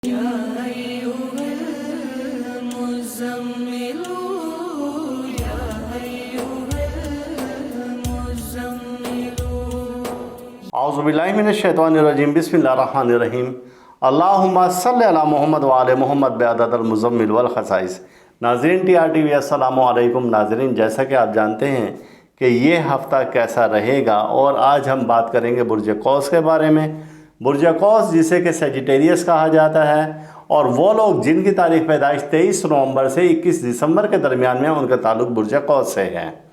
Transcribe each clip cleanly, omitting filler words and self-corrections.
औज़ुबिल्लाहि मिनश्शैतानिर्रजीम बिस्मिल्लाहिर्रहमानिर्रहीम अल्लाहुम्मा सल्लि अला मोहम्मद व आले मोहम्मद बेअददिल मुज़म्मिल वल खसाइस। नाज़रीन TRTV अस्सलामु अलैकुम। नाज़रीन, जैसा कि आप जानते हैं कि ये हफ़्ता कैसा रहेगा और आज हम बात करेंगे बुर्ज कौस के बारे में। बुर्ज कौस जिसे कि सेजिटेरियस कहा जाता है, और वो लोग जिनकी तारीख़ पैदाइश 23 नवंबर से 21 दिसंबर के दरमियान में उनका ताल्लुक़ बुर्ज कौस से है।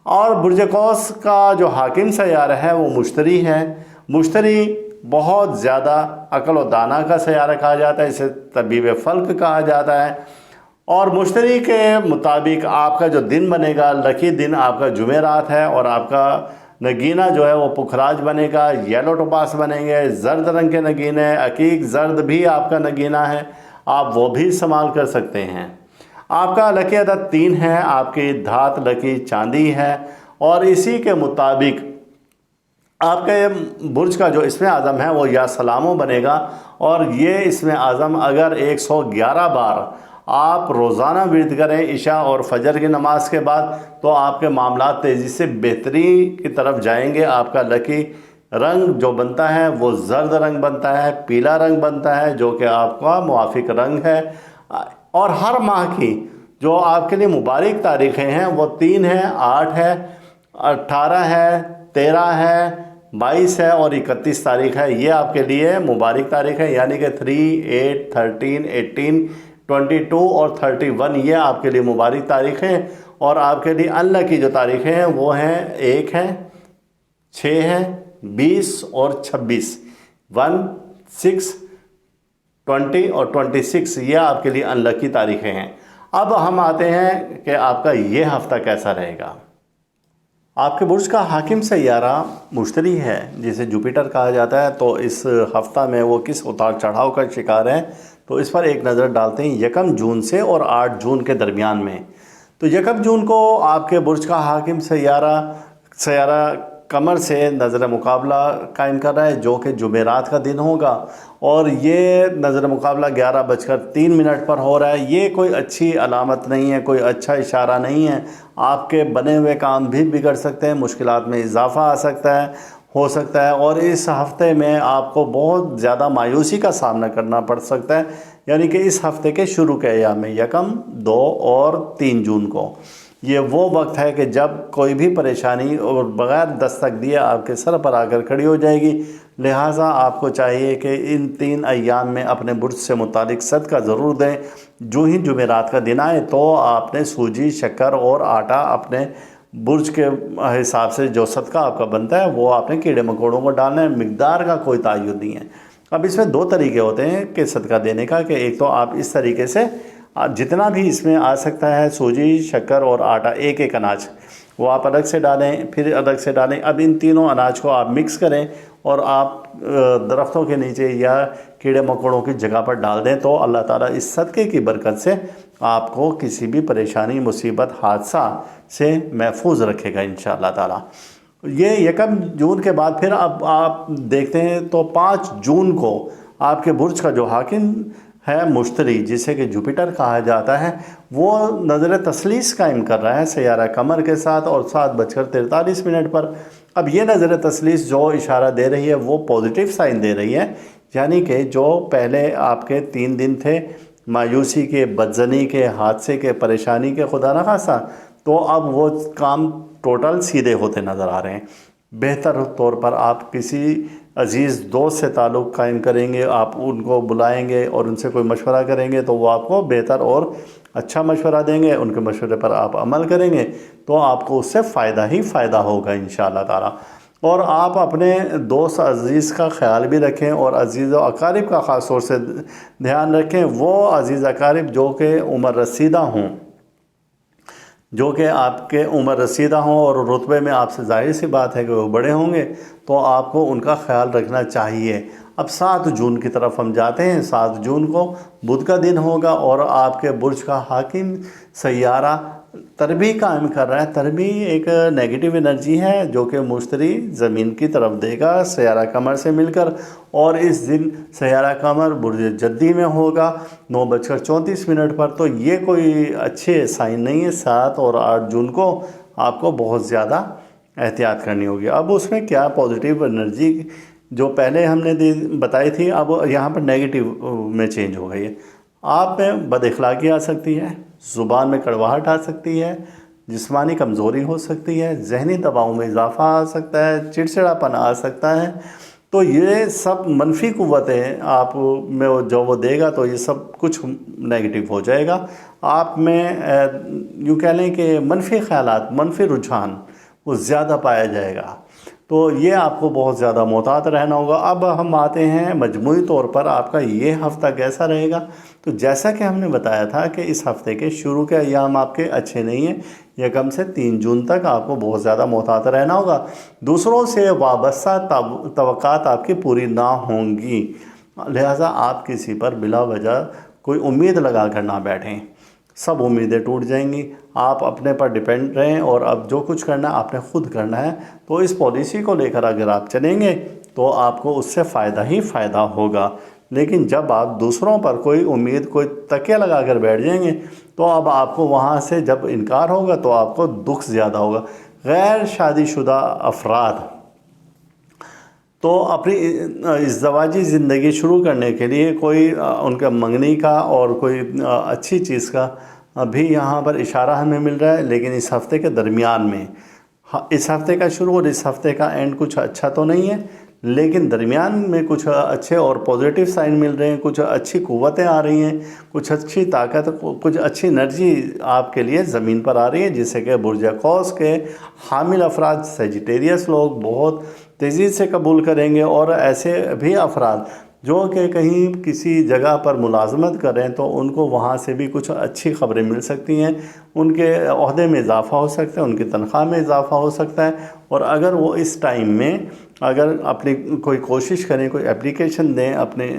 और बुर्ज कौस का जो हाकिम सयारा है वो मुश्तरी है। मुश्तरी बहुत ज़्यादा अक्ल व दाना का सयारा कहा जाता है, इसे तबीब फ़ल्क कहा जाता है। और मुश्तरी के मुताबिक आपका जो दिन बनेगा, लकी दिन आपका जुमेरात है, और आपका नगीना जो है वो पुखराज बनेगा, येलो टोपास बनेंगे, जर्द रंग के नगीने, अकीक जर्द भी आपका नगीना है, आप वो भी इस्तेमाल कर सकते हैं। आपका लकी अदद 3 है, आपकी धात लकी चांदी है, और इसी के मुताबिक आपके बुर्ज का जो इसमें आज़म है वो या सलामो बनेगा। और ये इसमें आज़म अगर 111 बार आप रोज़ाना विर्द करें इशा और फजर की नमाज के बाद, तो आपके मामलात तेज़ी से बेहतरी की तरफ जाएंगे। आपका लकी रंग जो बनता है वो जर्द रंग बनता है, पीला रंग बनता है, जो कि आपका मुआफिक रंग है। और हर माह की जो आपके लिए मुबारक तारीख़ें हैं वो 3 है, 8 है, 18 है, 13 है, 22 है और 31 तारीख़ है। ये आपके लिए मुबारक तारीख़ है, यानी कि 3, 8, 13, 18, 22 और 31 ये आपके लिए मुबारक तारीख़ हैं। और आपके लिए अनलकी जो तारीख़ें हैं वो हैं 1 है, 6 है, 20 और 26, 1, 6, 20 और 26 ये आपके लिए अनलकी तारीख़ें हैं। अब हम आते हैं कि आपका ये हफ़्ता कैसा रहेगा। आपके बुर्ज का हाकिम सैयारा मुश्तरी है, जिसे जुपिटर कहा जाता है। तो इस हफ़्ता में वो किस उतार चढ़ाव का शिकार है, तो इस पर एक नज़र डालते हैं 1 जून से और 8 जून के दरमियान में। तो 1 जून को आपके बुर्ज का हाकिम सैयारा कमर से नज़र मुकाबला कायम कर रहा है, जो कि जुमेरात का दिन होगा। और ये नज़र मुकाबला 11:03 पर हो रहा है। ये कोई अच्छी अलामत नहीं है, कोई अच्छा इशारा नहीं है। आपके बने हुए काम भी बिगड़ सकते हैं, मुश्किलात में इजाफ़ा आ सकता है, हो सकता है। और इस हफ़्ते में आपको बहुत ज़्यादा मायूसी का सामना करना पड़ सकता है, यानी कि इस हफ़्ते के शुरू के अय्याम में 1, 2 और 3 जून को ये वो वक्त है कि जब कोई भी परेशानी और बग़ैर दस्तक दिए आपके सर पर आकर खड़ी हो जाएगी। लिहाजा आपको चाहिए कि इन 3 अय्याम में अपने बुर्ज से मुतालिक सदका ज़रूर दें। जो ही जुमेरात का दिन आए तो आपने सूजी, शक्कर और आटा अपने बुर्ज के हिसाब से जो सदका आपका बनता है वो आपने कीड़े मकोड़ों को डालना है। मिक़दार का कोई तायुन नहीं है। अब इसमें 2 तरीके होते हैं कि सदका देने का, कि एक तो आप इस तरीके से जितना भी इसमें आ सकता है, सूजी, शक्कर और आटा, एक एक अनाज वो आप अलग से डालें, फिर अलग से डालें। अब इन तीनों अनाज को आप मिक्स करें और आप दरख्तों के नीचे या कीड़े मकोड़ों की जगह पर डाल दें, तो अल्लाह ताला इस सदक़े की बरकत से आपको किसी भी परेशानी, मुसीबत, हादसा से महफूज रखेगा इंशाअल्लाह ताला। ये 1 जून के बाद फिर अब आप देखते हैं तो 5 जून को आपके बुर्ज का जो हाकिम है मुश्तरी, जिसे कि जुपिटर कहा जाता है, वो नज़र तसलीस कायम कर रहा है सयारा कमर के साथ और 7:43 पर। अब ये नज़र तसलीस जो इशारा दे रही है वो पॉजिटिव साइन दे रही है, यानी कि जो पहले आपके 3 दिन थे मायूसी के, बदजनी के, हादसे के, परेशानी के, खुदा न खासा, तो अब वो काम टोटल सीधे होते नज़र आ रहे हैं। बेहतर तौर पर आप किसी अज़ीज़ दोस्त से ताल्लुक़ कायम करेंगे, आप उनको बुलाएंगे और उनसे कोई मशवरा करेंगे तो वो आपको बेहतर और अच्छा मशवरा देंगे। उनके मशवरे पर आप अमल करेंगे तो आपको उससे फ़ायदा ही फ़ायदा होगा इंशाअल्लाह ताला। और आप अपने दोस्त अज़ीज़ का ख्याल भी रखें और अज़ीज़ व अकारिब का ख़ास तौर से ध्यान रखें। वो अज़ीज़ अकारिब जो कि उम्र रसीदा हों, जो कि आपके उम्र रसीदा हों और रुतबे में आपसे ज़ाहिर सी बात है कि वो बड़े होंगे, तो आपको उनका ख्याल रखना चाहिए। अब 7 जून की तरफ हम जाते हैं। 7 जून को बुध का दिन होगा और आपके बुर्ज का हाकिम सैयारा तरबी कायम कर रहा है। तरबी एक नेगेटिव एनर्जी है जो कि मुश्तरी ज़मीन की तरफ देगा सयारा कमर से मिलकर, और इस दिन सयारा कमर बुर्ज जद्दी में होगा 9:34 पर। तो ये कोई अच्छे साइन नहीं है। 7 और 8 जून को आपको बहुत ज़्यादा एहतियात करनी होगी। अब उसमें क्या पॉजिटिव एनर्जी जो पहले हमने बताई थी, अब यहाँ पर नेगेटिव में चेंज हो गई है। आप में बदअखलाक़ी आ सकती है, ज़ुबान में कड़वाहट आ सकती है, जिस्मानी कमज़ोरी हो सकती है, ज़हनी दबाव में इजाफ़ा आ सकता है, चिड़चिड़ापन आ सकता है। तो ये सब मनफी क़ुव्वतें आप में जो वो देगा, तो ये सब कुछ नेगेटिव हो जाएगा। आप में यूँ कह लें कि मनफी ख़यालात, मनफी रुझान वो ज़्यादा पाया जाएगा। तो ये आपको बहुत ज़्यादा मोहतात रहना होगा। अब हम आते हैं मजमूई तौर पर आपका ये हफ़्ता कैसा रहेगा। तो जैसा कि हमने बताया था कि इस हफ़्ते के शुरू के अय्याम आपके अच्छे नहीं हैं। यकम से 3 जून तक आपको बहुत ज़्यादा मोहतात रहना होगा। दूसरों से वाबस्ता तवक्कात आपकी पूरी ना होंगी, लिहाजा आप किसी पर बिला वजह कोई उम्मीद लगा कर ना बैठें, सब उम्मीदें टूट जाएंगी। आप अपने पर डिपेंड रहें और अब जो कुछ करना है आपने ख़ुद करना है। तो इस पॉलिसी को लेकर अगर आप चलेंगे तो आपको उससे फ़ायदा ही फ़ायदा होगा। लेकिन जब आप दूसरों पर कोई उम्मीद, कोई तकिया लगा कर बैठ जाएंगे, तो अब आपको वहाँ से जब इनकार होगा तो आपको दुख ज़्यादा होगा। गैर शादीशुदा अफराद तो अपनी इज़्ज़वाजी ज़िंदगी शुरू करने के लिए कोई उनका मंगनी का और कोई अच्छी चीज़ का भी यहाँ पर इशारा हमें मिल रहा है। लेकिन इस हफ़्ते के दरमियान में, इस हफ़्ते का शुरू और इस हफ़्ते का एंड कुछ अच्छा तो नहीं है, लेकिन दरमियान में कुछ अच्छे और पॉजिटिव साइन मिल रहे हैं, कुछ अच्छी क़ुव्वतें आ रही हैं, कुछ अच्छी ताकत, कुछ अच्छी एनर्जी आपके लिए ज़मीन पर आ रही है, जिससे कि बुर्ज कौस के हामिल अफराद, सेजिटेरियस लोग बहुत तेज़ी से कबूल करेंगे। और ऐसे भी अफराद जो कि कहीं किसी जगह पर मुलाजमत करें तो उनको वहाँ से भी कुछ अच्छी ख़बरें मिल सकती हैं, उनके ओहदे में इजाफ़ा हो सकता है, उनकी तनख्वाह में इजाफ़ा हो सकता है। और अगर वो इस टाइम में अगर अपनी कोई कोशिश करें, कोई एप्लीकेशन दें अपने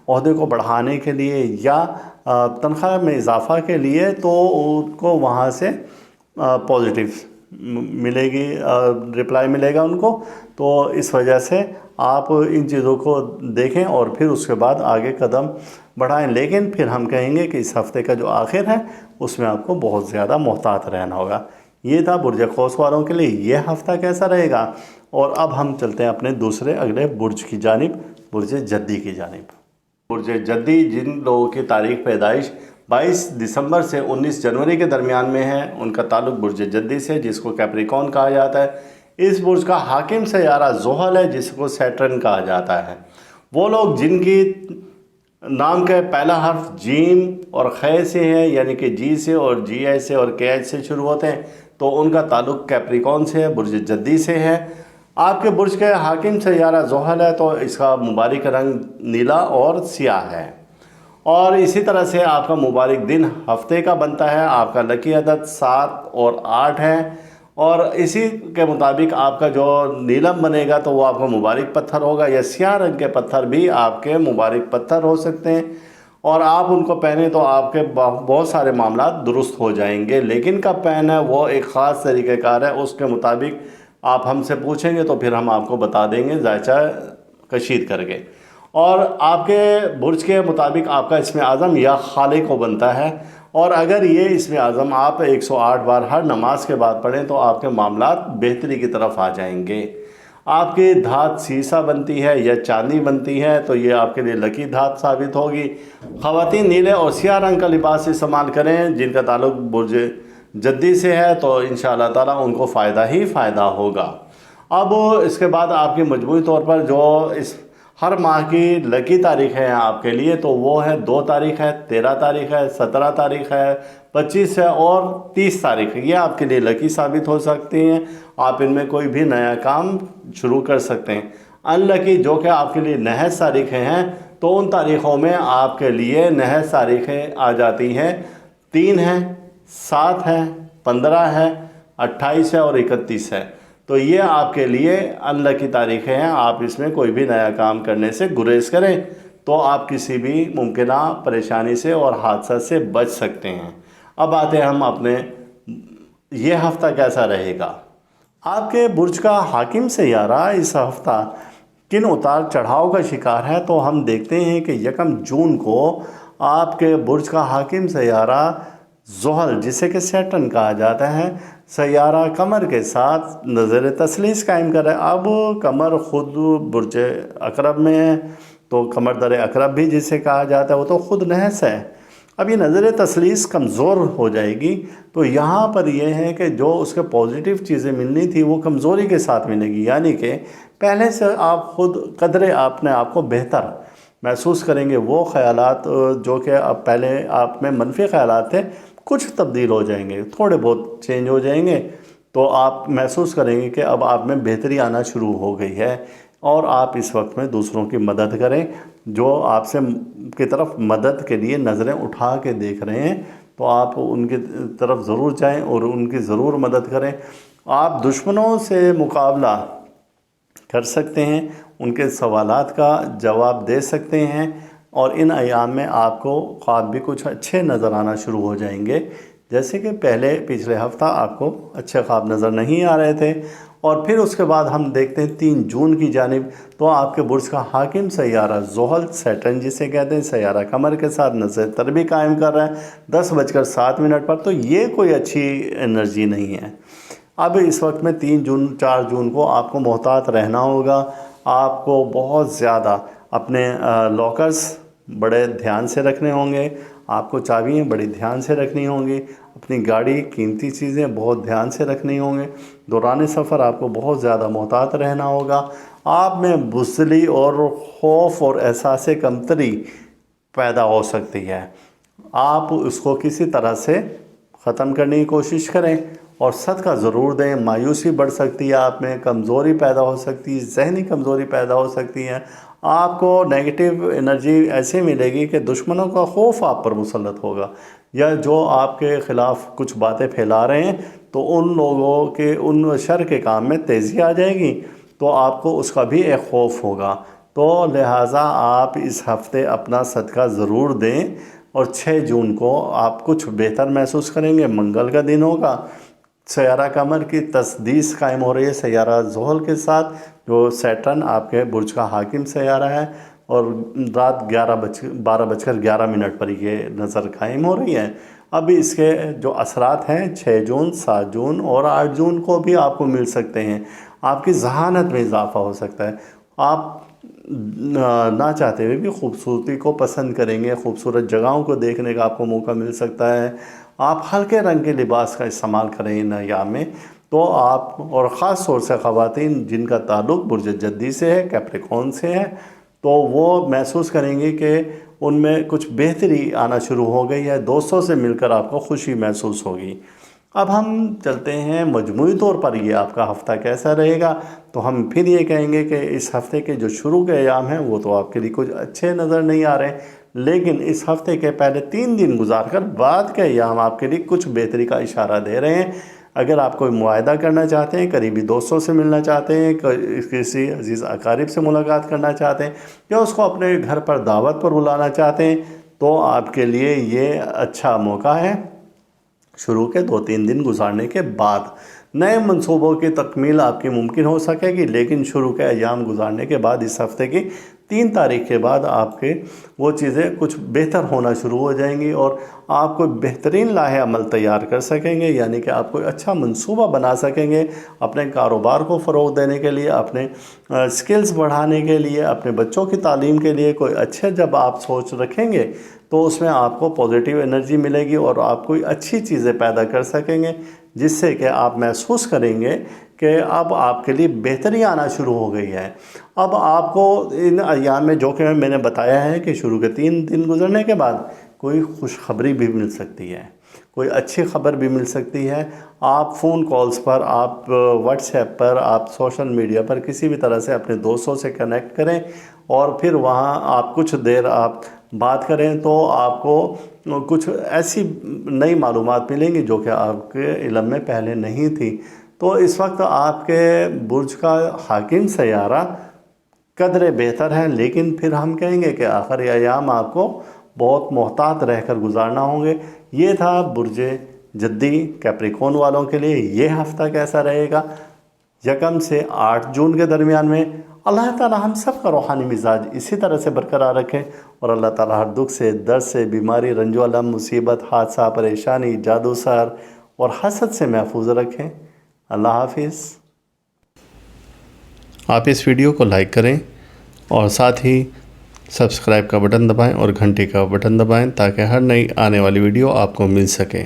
ओहदे को बढ़ाने के लिए या तनख्वाह में इजाफ़ा के लिए, तो उनको वहाँ से पॉजिटिव मिलेगी, रिप्लाई मिलेगा उनको। तो इस वजह से आप इन चीज़ों को देखें और फिर उसके बाद आगे कदम बढ़ाएं। लेकिन फिर हम कहेंगे कि इस हफ़्ते का जो आखिर है उसमें आपको बहुत ज़्यादा मोहतात रहना होगा। ये था बुर्ज कौस वालों के लिए ये हफ़्ता कैसा रहेगा। और अब हम चलते हैं अपने दूसरे अगले बुर्ज की जानिब, बुर्ज जद्दी की जानिब। बुर्ज जद्दी जिन लोगों की तारीख़ पैदाइश 22 दिसंबर से 19 जनवरी के दरमियान में है, उनका ताल्लुक़ बुर्ज जद्दी से, जिसको कैप्रिकॉर्न कहा जाता है। इस बुर्ज का हाकिम सयारा ज़ुहल है, जिसको सैटर्न कहा जाता है। वो लोग जिनकी नाम का पहला हर्फ जीम और खे से है, यानी कि जी से और जी एच से और के एच से शुरू होते हैं, तो उनका ताल्लुक़ कैप्रिकॉर्न से है, बुर्ज जद्दी से है। आपके बुर्ज के हाकिम सयारा ज़ुहल है, तो इसका मुबारक रंग नीला और सियाह है। और इसी तरह से आपका मुबारक दिन हफ्ते का बनता है। आपका लकी अदद 7 और 8 है। और इसी के मुताबिक आपका जो नीलम बनेगा तो वो आपका मुबारक पत्थर होगा, या सियाह रंग के पत्थर भी आपके मुबारक पत्थर हो सकते हैं। और आप उनको पहने तो आपके बहुत सारे मामला दुरुस्त हो जाएंगे। लेकिन कब पहना है वो एक ख़ास तरीक़ेकार है, उसके मुताबिक आप हमसे पूछेंगे तो फिर हम आपको बता देंगे जायचा कशीद करके। और आपके बुर्ज के मुताबिक आपका इसमें आज़म या खालिक को बनता है। और अगर ये इसमें आज़म आप 108 बार हर नमाज के बाद पढ़ें तो आपके मामलात बेहतरी की तरफ आ जाएंगे। आपकी धात सीसा बनती है या चांदी बनती है, तो ये आपके लिए लकी धात साबित होगी। ख़वातीन नीले और सियाह रंग का लिबास इस्तेमाल करें जिनका ताल्लुक़ बुर्ज जद्दी से है, तो इंशाअल्लाह ताला उनको फ़ायदा ही फ़ायदा होगा। अब इसके बाद आपकी मजमूई तौर पर जो इस हर माह की लकी तारीख़ है आपके लिए, तो वो है 2 तारीख़ है, 13 तारीख़ है, 17 तारीख़ है, 25 है और 30 तारीख़। ये आपके लिए लकी साबित हो सकती हैं। आप इनमें कोई भी नया काम शुरू कर सकते हैं। अनलकी जो कि आपके लिए नहस तारीख़ें हैं, तो उन तारीख़ों में आपके लिए नहस तारीख़ें आ जाती हैं 3 है, 7 है, 15 है, 28 है और 31 है। तो ये आपके लिए अनलकी तारीख़ें हैं। आप इसमें कोई भी नया काम करने से गुरेज करें तो आप किसी भी मुमकिन परेशानी से और हादसा से बच सकते हैं। अब आते हैं हम अपने یہ ہفتہ کیسا رہے گا؟ آپ کے برج کا حاکم سیارہ اس ہفتہ کن اتار چڑھاؤ کا شکار ہے؟ تو ہم دیکھتے ہیں کہ 1 جون کو آپ کے برج کا حاکم سیارہ زحل، جسے کہ سیٹرن کہا جاتا ہے، سیارہ قمر کے ساتھ نظر تثلیث قائم کر رہا ہے۔ اب قمر خود برج عقرب میں ہے، تو قمر در عقرب بھی جسے کہا جاتا ہے وہ تو خود نحس ہے۔ اب یہ نظر تثلیث کمزور ہو جائے گی، تو یہاں پر یہ ہے کہ جو اس کے پازیٹیو چیزیں ملنی تھی وہ کمزوری کے ساتھ ملے گی، یعنی کہ پہلے سے آپ خود قدرے اپنے آپ کو بہتر محسوس کریں گے۔ وہ خیالات جو کہ اب پہلے آپ میں منفی خیالات تھے، کچھ تبدیل ہو جائیں گے، تھوڑے بہت چینج ہو جائیں گے، تو آپ محسوس کریں گے کہ اب آپ میں بہتری آنا شروع ہو گئی ہے، اور آپ اس وقت میں دوسروں کی مدد کریں۔ جو آپ سے کی طرف مدد کے لیے نظریں اٹھا کے دیکھ رہے ہیں، تو آپ ان کی طرف ضرور جائیں اور ان کی ضرور مدد کریں۔ آپ دشمنوں سے مقابلہ کر سکتے ہیں، ان کے سوالات کا جواب دے سکتے ہیں، اور ان ایام میں آپ کو خواب بھی کچھ اچھے نظر آنا شروع ہو جائیں گے، جیسے کہ پچھلے ہفتہ آپ کو اچھے خواب نظر نہیں آ رہے تھے۔ اور پھر اس کے بعد ہم دیکھتے ہیں 3 جون کی جانب، تو آپ کے برج کا حاکم سیارہ زحل، سیٹرن جسے کہتے ہیں، سیارہ قمر کے ساتھ نظر تر بھی قائم کر رہا ہے 10:07 پر، تو یہ کوئی اچھی انرجی نہیں ہے۔ اب اس وقت میں 3 جون 4 جون کو آپ کو محتاط رہنا ہوگا۔ آپ کو بہت زیادہ اپنے لاکرز بڑے دھیان سے رکھنے ہوں گے، آپ کو چابیاں بڑی دھیان سے رکھنی ہوں گی، اپنی گاڑی قیمتی چیزیں بہت دھیان سے رکھنی ہوں گے۔ دوران سفر آپ کو بہت زیادہ محتاط رہنا ہوگا۔ آپ میں بزدلی اور خوف اور احساس کمتری پیدا ہو سکتی ہے، آپ اس کو کسی طرح سے ختم کرنے کی کوشش کریں، اور صدقہ ضرور دیں۔ مایوسی بڑھ سکتی ہے، آپ میں کمزوری پیدا ہو سکتی ہے، ذہنی کمزوری پیدا ہو سکتی ہے، آپ کو نیگیٹو انرجی ایسے ملے گی کہ دشمنوں کا خوف آپ پر مسلط ہوگا، یا جو آپ کے خلاف کچھ باتیں پھیلا رہے ہیں، تو ان لوگوں کے ان شر کے کام میں تیزی آ جائے گی، تو آپ کو اس کا بھی ایک خوف ہوگا۔ تو لہٰذا آپ اس ہفتے اپنا صدقہ ضرور دیں، اور 6 جون کو آپ کچھ بہتر محسوس کریں گے۔ منگل کا دن ہوگا، سیارہ قمر کی تسدیس قائم ہو رہی ہے سیارہ زحل کے ساتھ، جو سیٹرن آپ کے برج کا حاکم سیارہ ہے، اور رات 12:11 پر یہ نظر قائم ہو رہی ہے۔ اب اس کے جو اثرات ہیں 6 جون 7 جون اور 8 جون کو بھی آپ کو مل سکتے ہیں۔ آپ کی ذہانت میں اضافہ ہو سکتا ہے، آپ نہ چاہتے ہوئے بھی خوبصورتی کو پسند کریں گے، خوبصورت جگہوں کو دیکھنے کا آپ کو موقع مل سکتا ہے۔ آپ ہلکے رنگ کے لباس کا استعمال کریں ان ایام میں، تو آپ، اور خاص طور سے خواتین جن کا تعلق برج جدی سے ہے، کیپریکون سے ہے، تو وہ محسوس کریں گے کہ ان میں کچھ بہتری آنا شروع ہو گئی ہے، دوستوں سے مل کر آپ کو خوشی محسوس ہوگی۔ اب ہم چلتے ہیں مجموعی طور پر یہ آپ کا ہفتہ کیسا رہے گا، تو ہم پھر یہ کہیں گے کہ اس ہفتے کے جو شروع کے ایام ہیں وہ تو آپ کے لیے کچھ اچھے نظر نہیں آ رہے، لیکن اس ہفتے کے پہلے 3 دن گزار کر بعد کے ایام آپ کے لیے کچھ بہتری کا اشارہ دے رہے ہیں۔ اگر آپ کوئی معاہدہ کرنا چاہتے ہیں، قریبی دوستوں سے ملنا چاہتے ہیں، کسی عزیز اقارب سے ملاقات کرنا چاہتے ہیں، یا اس کو اپنے گھر پر دعوت پر بلانا چاہتے ہیں، تو آپ کے لیے یہ اچھا موقع ہے۔ شروع کے 2-3 دن گزارنے کے بعد نئے منصوبوں کی تکمیل آپ کی ممکن ہو سکے گی، لیکن شروع کے ایام گزارنے کے بعد اس ہفتے کی 3 تاریخ کے بعد آپ کے وہ چیزیں کچھ بہتر ہونا شروع ہو جائیں گی، اور آپ کوئی بہترین لاہ عمل تیار کر سکیں گے، یعنی کہ آپ کوئی اچھا منصوبہ بنا سکیں گے اپنے کاروبار کو فروغ دینے کے لیے، اپنے سکلز بڑھانے کے لیے، اپنے بچوں کی تعلیم کے لیے۔ کوئی اچھے جب آپ سوچ رکھیں گے تو اس میں آپ کو پازیٹیو انرجی ملے گی، اور آپ کوئی اچھی چیزیں پیدا کر سکیں گے، جس سے کہ آپ محسوس کریں گے کہ اب آپ کے لیے بہتری آنا شروع ہو گئی ہے۔ اب آپ کو ان ایام میں، جو کہ میں نے بتایا ہے کہ شروع کے 3 دن گزرنے کے بعد کوئی خوشخبری بھی مل سکتی ہے، کوئی اچھی خبر بھی مل سکتی ہے۔ آپ فون کالز پر، آپ واٹس ایپ پر، آپ سوشل میڈیا پر کسی بھی طرح سے اپنے دوستوں سے کنیکٹ کریں، اور پھر وہاں آپ کچھ دیر آپ بات کریں، تو آپ کو کچھ ایسی نئی معلومات ملیں گی جو کہ آپ کے علم میں پہلے نہیں تھی۔ تو اس وقت آپ کے برج کا حاکم سیارہ قدرے بہتر ہے، لیکن پھر ہم کہیں گے کہ آخری ایام آپ کو بہت محتاط رہ کر گزارنا ہوں گے۔ یہ تھا برج جدی کیپریکون والوں کے لیے یہ ہفتہ کیسا رہے گا؟ 1 سے 8 جون کے درمیان میں اللہ تعالی ہم سب کا روحانی مزاج اسی طرح سے برقرار رکھیں، اور اللہ تعالی ہر دکھ سے، درد سے، بیماری، رنج و الم، مصیبت، حادثہ، پریشانی، جادو سحر اور حسد سے محفوظ رکھیں۔ اللہ حافظ۔ آپ اس ویڈیو کو لائک کریں اور ساتھ ہی سبسکرائب کا بٹن دبائیں اور گھنٹی کا بٹن دبائیں تاکہ ہر نئی آنے والی ویڈیو آپ کو مل سکے۔